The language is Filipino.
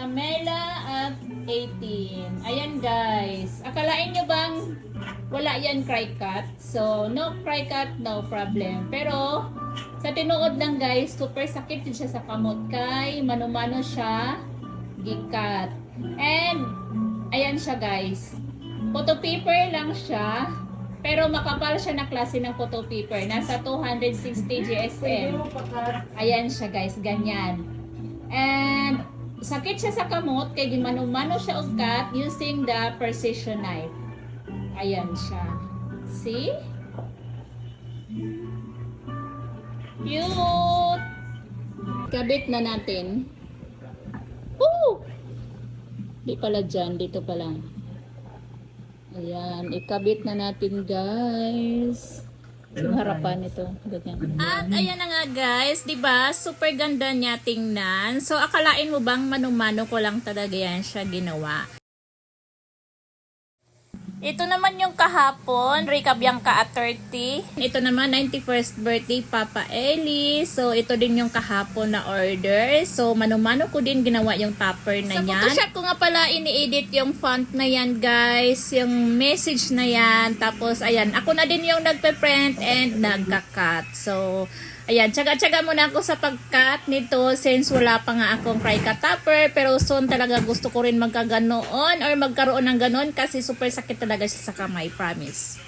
Pamela at 18. Ayan guys. Akalain nyo bang wala yan cry cut? So, no cry cut, no problem. Pero, sa tinuod lang guys, super sakit din siya sa kamot kay mano-mano siya gikat. And, ayan siya guys. Photo paper lang siya. Pero makapal siya na klase ng photo paper. Nasa 260 GSM. Ayan siya guys, ganyan. And, sakit siya sa kamot kay gimano-mano siya og cut using the precision knife. Ayan siya. See? Cute! Kabit na natin. Woo! Di pala dyan. Dito pala. Ayan. Ikabit na natin guys. Yung harapan ito. Ganyan. At ayan na nga guys. Diba? Super ganda niya tingnan. So akalain mo bang mano-mano ko lang talaga yan siya ginawa. Ito naman yung kahapon, Rica Bianca at 30. Ito naman, 91st birthday, Papa Eli. So, ito din yung kahapon na order. So, mano-mano ko din ginawa yung topper na yan. Sa Photoshop ko nga pala ini-edit yung font na yan, guys. Yung message na yan. Tapos, ayan, ako na din yung nagpe-print and nagka-cut. So, ayan, tsaga-tsaga muna ako sa pag-cut nito since wala pa nga akong cry cut topper. Pero soon talaga gusto ko rin magkaganoon or magkaroon ng ganon kasi super sakit talaga siya sa kamay, promise.